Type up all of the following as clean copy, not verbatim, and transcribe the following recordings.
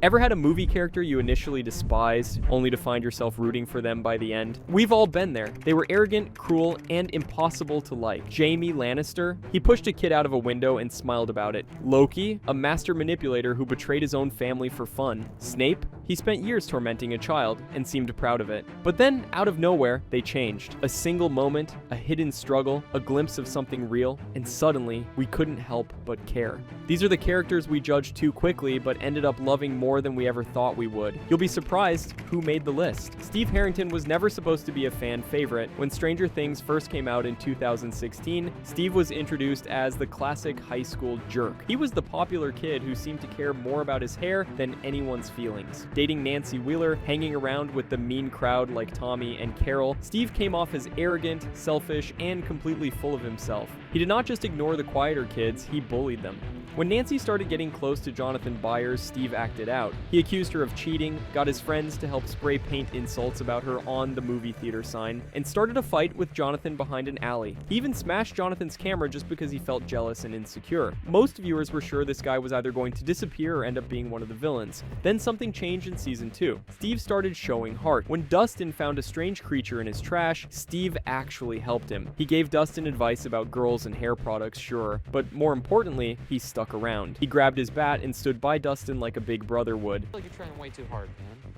Ever had a movie character you initially despised, only to find yourself rooting for them by the end? We've all been there. They were arrogant, cruel, and impossible to like. Jaime Lannister, he pushed a kid out of a window and smiled about it. Loki, a master manipulator who betrayed his own family for fun. Snape, he spent years tormenting a child and seemed proud of it. But then, out of nowhere, they changed. A single moment, a hidden struggle, a glimpse of something real, and suddenly, we couldn't help but care. These are the characters we judged too quickly, but ended up loving more than we ever thought we would. You'll be surprised who made the list. Steve Harrington was never supposed to be a fan favorite. When Stranger Things first came out in 2016, Steve was introduced as the classic high school jerk. He was the popular kid who seemed to care more about his hair than anyone's feelings. Dating Nancy Wheeler, hanging around with the mean crowd like Tommy and Carol, Steve came off as arrogant, selfish, and completely full of himself. He did not just ignore the quieter kids, he bullied them. When Nancy started getting close to Jonathan Byers, Steve acted out. He accused her of cheating, got his friends to help spray paint insults about her on the movie theater sign, and started a fight with Jonathan behind an alley. He even smashed Jonathan's camera just because he felt jealous and insecure. Most viewers were sure this guy was either going to disappear or end up being one of the villains. Then something changed in season 2. Steve started showing heart. When Dustin found a strange creature in his trash, Steve actually helped him. He gave Dustin advice about girls and hair products, sure, but more importantly, he stuck around. He grabbed his bat and stood by Dustin like a big brother would. I feel like you're trying way too hard, man.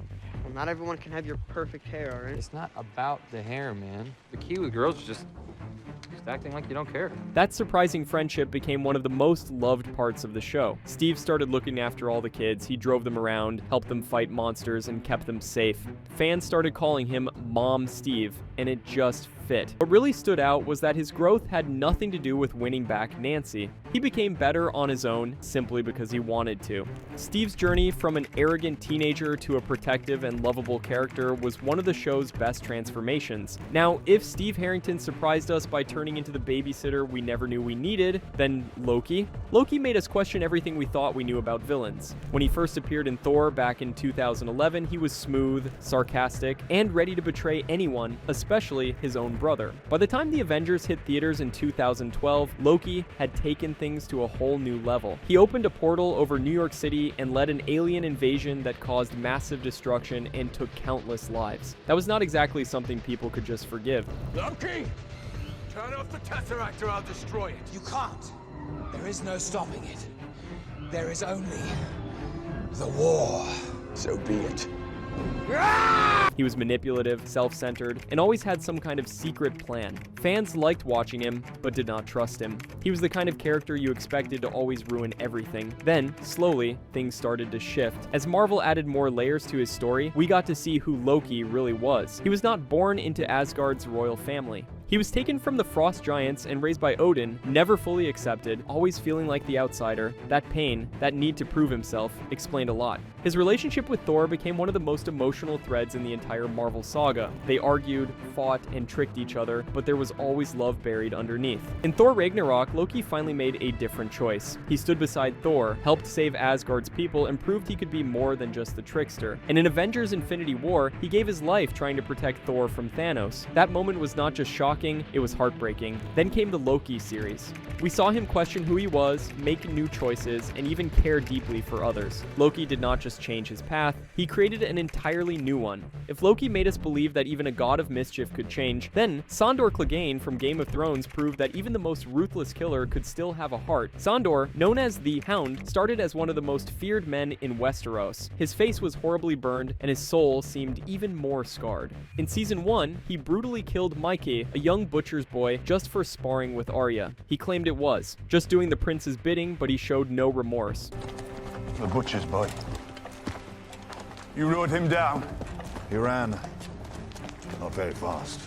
Well, not everyone can have your perfect hair, all right? It's not about the hair, man. The key with girls is just acting like you don't care. That surprising friendship became one of the most loved parts of the show. Steve started looking after all the kids. He drove them around, helped them fight monsters, and kept them safe. Fans started calling him Mom Steve, and it just fit. What really stood out was that his growth had nothing to do with winning back Nancy. He became better on his own simply because he wanted to. Steve's journey from an arrogant teenager to a protective and lovable character was one of the show's best transformations. Now, if Steve Harrington surprised us by turning into the babysitter we never knew we needed, then Loki made us question everything we thought we knew about villains. When he first appeared in Thor back in 2011, he was smooth, sarcastic, and ready to betray anyone, especially his own brother. By the time the Avengers hit theaters in 2012, Loki had taken things to a whole new level. He opened a portal over New York City and led an alien invasion that caused massive destruction and took countless lives. That was not exactly something people could just forgive. Loki! Turn off the Tesseract or I'll destroy it. You can't. There is no stopping it. There is only the war. So be it. He was manipulative, self-centered, and always had some kind of secret plan. Fans liked watching him, but did not trust him. He was the kind of character you expected to always ruin everything. Then, slowly, things started to shift. As Marvel added more layers to his story, we got to see who Loki really was. He was not born into Asgard's royal family. He was taken from the Frost Giants and raised by Odin, never fully accepted, always feeling like the outsider. That pain, that need to prove himself, explained a lot. His relationship with Thor became one of the most emotional threads in the entire Marvel saga. They argued, fought, and tricked each other, but there was always love buried underneath. In Thor Ragnarok, Loki finally made a different choice. He stood beside Thor, helped save Asgard's people, and proved he could be more than just the trickster. And in Avengers Infinity War, he gave his life trying to protect Thor from Thanos. That moment was not just shocking, it was heartbreaking. Then came the Loki series. We saw him question who he was, make new choices, and even care deeply for others. Loki did not just change his path, he created an entirely new one. If Loki made us believe that even a god of mischief could change, then Sandor Clegane from Game of Thrones proved that even the most ruthless killer could still have a heart. Sandor, known as the Hound, started as one of the most feared men in Westeros. His face was horribly burned, and his soul seemed even more scarred. In Season 1, he brutally killed Mikey, a young butcher's boy, just for sparring with Arya. He claimed it was just doing the prince's bidding, but he showed no remorse. The butcher's boy. You rode him down. He ran. Not very fast.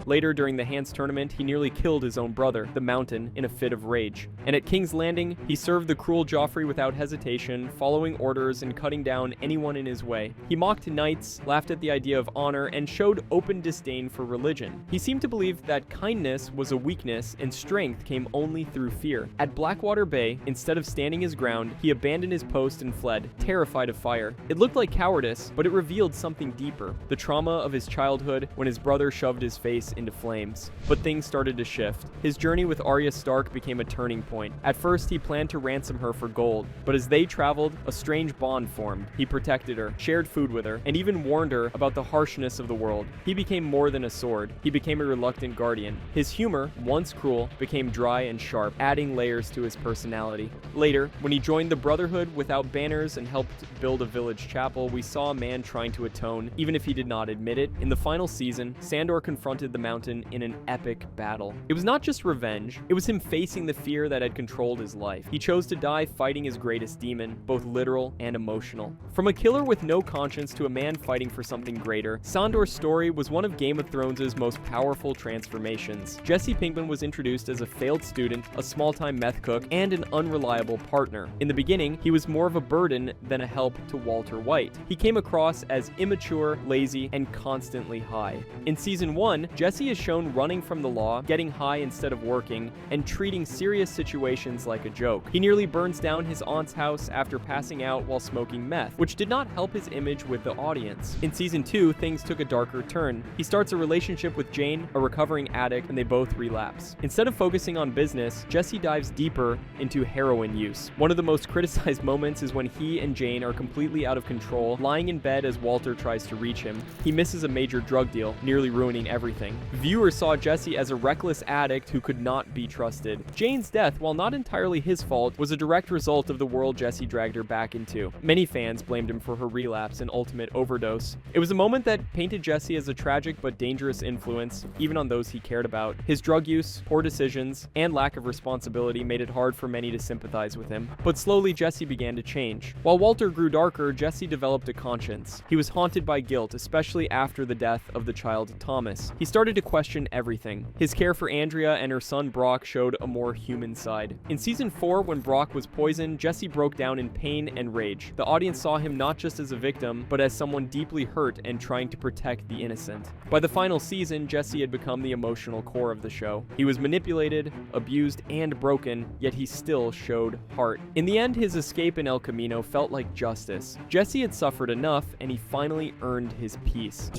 Later, during the Hans tournament, he nearly killed his own brother, the Mountain, in a fit of rage. And at King's Landing, he served the cruel Joffrey without hesitation, following orders and cutting down anyone in his way. He mocked knights, laughed at the idea of honor, and showed open disdain for religion. He seemed to believe that kindness was a weakness and strength came only through fear. At Blackwater Bay, instead of standing his ground, he abandoned his post and fled, terrified of fire. It looked like cowardice, but it revealed something deeper. The trauma of his childhood when his brother shoved his face face into flames. But things started to shift. His journey with Arya Stark became a turning point. At first, he planned to ransom her for gold, but as they traveled, a strange bond formed. He protected her, shared food with her, and even warned her about the harshness of the world. He became more than a sword. He became a reluctant guardian. His humor, once cruel, became dry and sharp, adding layers to his personality. Later, when he joined the Brotherhood without banners and helped build a village chapel, we saw a man trying to atone, even if he did not admit it. In the final season, Sandor confronted the Mountain in an epic battle. It was not just revenge, it was him facing the fear that had controlled his life. He chose to die fighting his greatest demon, both literal and emotional. From a killer with no conscience to a man fighting for something greater, Sandor's story was one of Game of Thrones' most powerful transformations. Jesse Pinkman was introduced as a failed student, a small-time meth cook, and an unreliable partner. In the beginning, he was more of a burden than a help to Walter White. He came across as immature, lazy, and constantly high. In Season 1, Jesse is shown running from the law, getting high instead of working, and treating serious situations like a joke. He nearly burns down his aunt's house after passing out while smoking meth, which did not help his image with the audience. In Season 2, things took a darker turn. He starts a relationship with Jane, a recovering addict, and they both relapse. Instead of focusing on business, Jesse dives deeper into heroin use. One of the most criticized moments is when he and Jane are completely out of control, lying in bed as Walter tries to reach him. He misses a major drug deal, nearly ruining everything. Viewers saw Jesse as a reckless addict who could not be trusted. Jane's death, while not entirely his fault, was a direct result of the world Jesse dragged her back into. Many fans blamed him for her relapse and ultimate overdose. It was a moment that painted Jesse as a tragic but dangerous influence, even on those he cared about. His drug use, poor decisions, and lack of responsibility made it hard for many to sympathize with him. But slowly, Jesse began to change. While Walter grew darker, Jesse developed a conscience. He was haunted by guilt, especially after the death of the child Thomas. He started to question everything. His care for Andrea and her son Brock showed a more human side. In Season 4, when Brock was poisoned, Jesse broke down in pain and rage. The audience saw him not just as a victim, but as someone deeply hurt and trying to protect the innocent. By the final season, Jesse had become the emotional core of the show. He was manipulated, abused, and broken, yet he still showed heart. In the end, his escape in El Camino felt like justice. Jesse had suffered enough, and he finally earned his peace.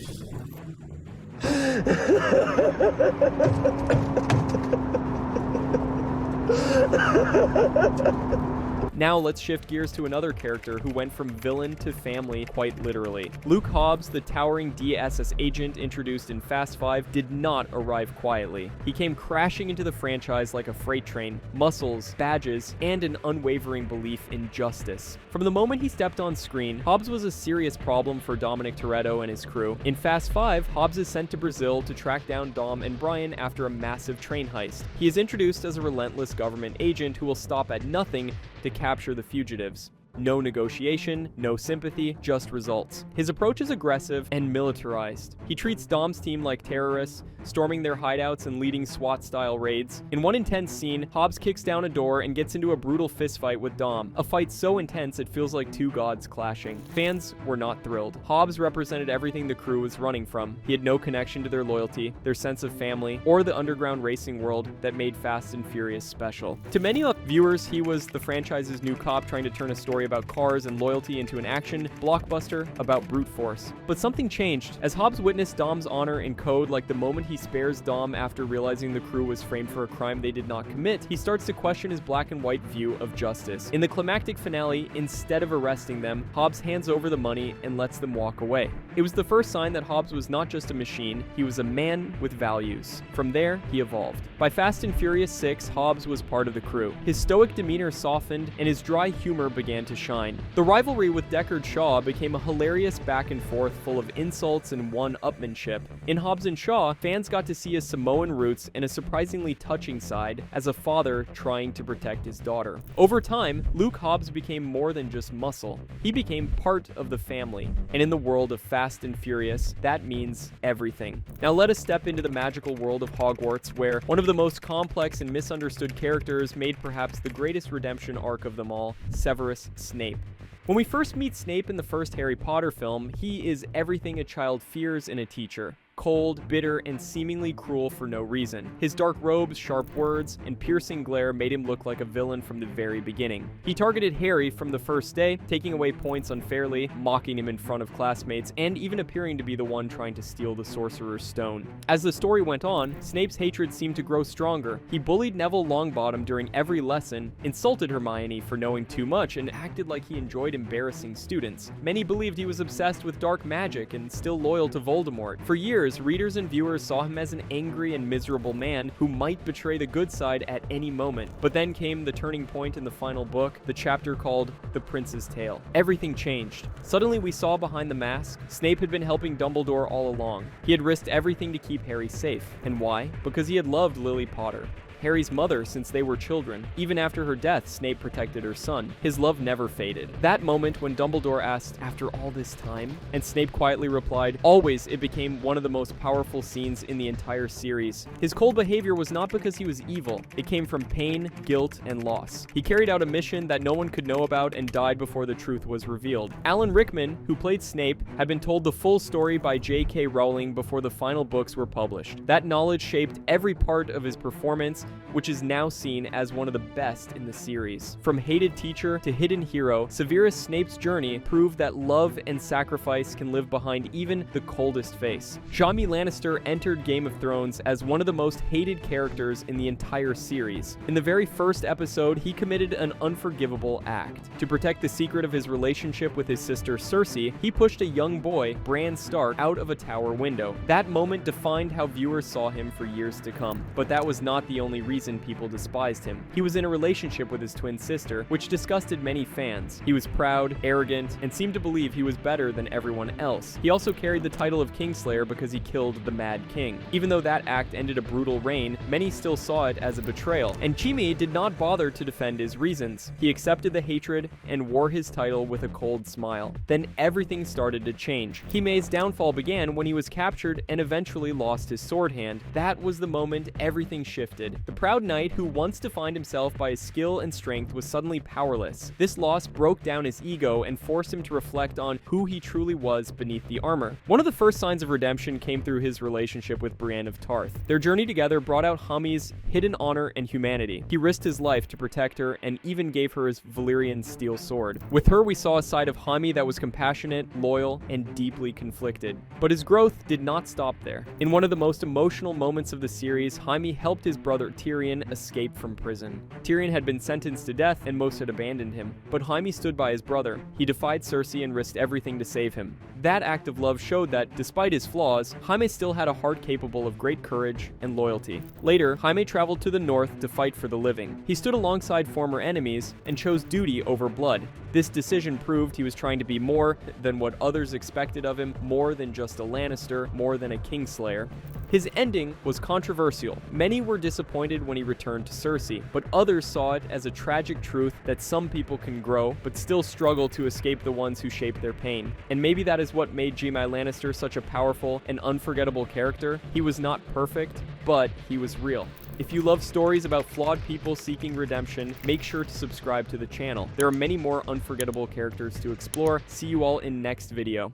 Now let's shift gears to another character who went from villain to family quite literally. Luke Hobbs, the towering DSS agent introduced in Fast 5, did not arrive quietly. He came crashing into the franchise like a freight train, muscles, badges, and an unwavering belief in justice. From the moment he stepped on screen, Hobbs was a serious problem for Dominic Toretto and his crew. In Fast 5, Hobbs is sent to Brazil to track down Dom and Brian after a massive train heist. He is introduced as a relentless government agent who will stop at nothing to capture the fugitives. No negotiation, no sympathy, just results. His approach is aggressive and militarized. He treats Dom's team like terrorists, storming their hideouts and leading SWAT-style raids. In one intense scene, Hobbs kicks down a door and gets into a brutal fistfight with Dom, a fight so intense it feels like two gods clashing. Fans were not thrilled. Hobbs represented everything the crew was running from. He had no connection to their loyalty, their sense of family, or the underground racing world that made Fast and Furious special. To many viewers, he was the franchise's new cop trying to turn a story about cars and loyalty into an action blockbuster about brute force. But something changed. As Hobbs witnessed Dom's honor and code, like the moment he spares Dom after realizing the crew was framed for a crime they did not commit, he starts to question his black and white view of justice. In the climactic finale, instead of arresting them, Hobbs hands over the money and lets them walk away. It was the first sign that Hobbs was not just a machine, he was a man with values. From there, he evolved. By Fast and Furious 6, Hobbs was part of the crew. His stoic demeanor softened, and his dry humor began to shine. The rivalry with Deckard Shaw became a hilarious back and forth full of insults and one-upmanship. In Hobbs and Shaw, fans got to see his Samoan roots and a surprisingly touching side as a father trying to protect his daughter. Over time, Luke Hobbs became more than just muscle. He became part of the family. And in the world of Fast and Furious, that means everything. Now let us step into the magical world of Hogwarts, where one of the most complex and misunderstood characters made perhaps the greatest redemption arc of them all, Severus Snape. When we first meet Snape in the first Harry Potter film, he is everything a child fears in a teacher. cold, bitter, and seemingly cruel for no reason. His dark robes, sharp words, and piercing glare made him look like a villain from the very beginning. He targeted Harry from the first day, taking away points unfairly, mocking him in front of classmates, and even appearing to be the one trying to steal the Sorcerer's Stone. As the story went on, Snape's hatred seemed to grow stronger. He bullied Neville Longbottom during every lesson, insulted Hermione for knowing too much, and acted like he enjoyed embarrassing students. Many believed he was obsessed with dark magic and still loyal to Voldemort. For years, readers and viewers saw him as an angry and miserable man who might betray the good side at any moment. But then came the turning point in the final book, the chapter called The Prince's Tale. Everything changed. Suddenly we saw behind the mask, Snape had been helping Dumbledore all along. He had risked everything to keep Harry safe. And why? Because he had loved Lily Potter, Harry's mother, since they were children. Even after her death, Snape protected her son. His love never faded. That moment when Dumbledore asked, "After all this time?" and Snape quietly replied, "Always," it became one of the most powerful scenes in the entire series. His cold behavior was not because he was evil. It came from pain, guilt, and loss. He carried out a mission that no one could know about and died before the truth was revealed. Alan Rickman, who played Snape, had been told the full story by J.K. Rowling before the final books were published. That knowledge shaped every part of his performance, which is now seen as one of the best in the series. From hated teacher to hidden hero, Severus Snape's journey proved that love and sacrifice can live behind even the coldest face. Jaime Lannister entered Game of Thrones as one of the most hated characters in the entire series. In the very first episode, he committed an unforgivable act. To protect the secret of his relationship with his sister Cersei, he pushed a young boy, Bran Stark, out of a tower window. That moment defined how viewers saw him for years to come. But that was not the only reason people despised him. He was in a relationship with his twin sister, which disgusted many fans. He was proud, arrogant, and seemed to believe he was better than everyone else. He also carried the title of Kingslayer because he killed the Mad King. Even though that act ended a brutal reign, many still saw it as a betrayal, and Jaime did not bother to defend his reasons. He accepted the hatred and wore his title with a cold smile. Then everything started to change. Jaime's downfall began when he was captured and eventually lost his sword hand. That was the moment everything shifted. The proud knight who once defined himself by his skill and strength was suddenly powerless. This loss broke down his ego and forced him to reflect on who he truly was beneath the armor. One of the first signs of redemption came through his relationship with Brienne of Tarth. Their journey together brought out Jaime's hidden honor and humanity. He risked his life to protect her and even gave her his Valyrian steel sword. With her, we saw a side of Jaime that was compassionate, loyal, and deeply conflicted. But his growth did not stop there. In one of the most emotional moments of the series, Jaime helped his brother Tyrion escape from prison. Tyrion had been sentenced to death and most had abandoned him, but Jaime stood by his brother. He defied Cersei and risked everything to save him. That act of love showed that, despite his flaws, Jaime still had a heart capable of great courage and loyalty. Later, Jaime traveled to the north to fight for the living. He stood alongside former enemies and chose duty over blood. This decision proved he was trying to be more than what others expected of him, more than just a Lannister, more than a Kingslayer. His ending was controversial. Many were disappointed when he returned to Cersei, but others saw it as a tragic truth that some people can grow, but still struggle to escape the ones who shape their pain. And maybe that is what made Jaime Lannister such a powerful and unforgettable character. He was not perfect, but he was real. If you love stories about flawed people seeking redemption, make sure to subscribe to the channel. There are many more unforgettable characters to explore. See you all in next video.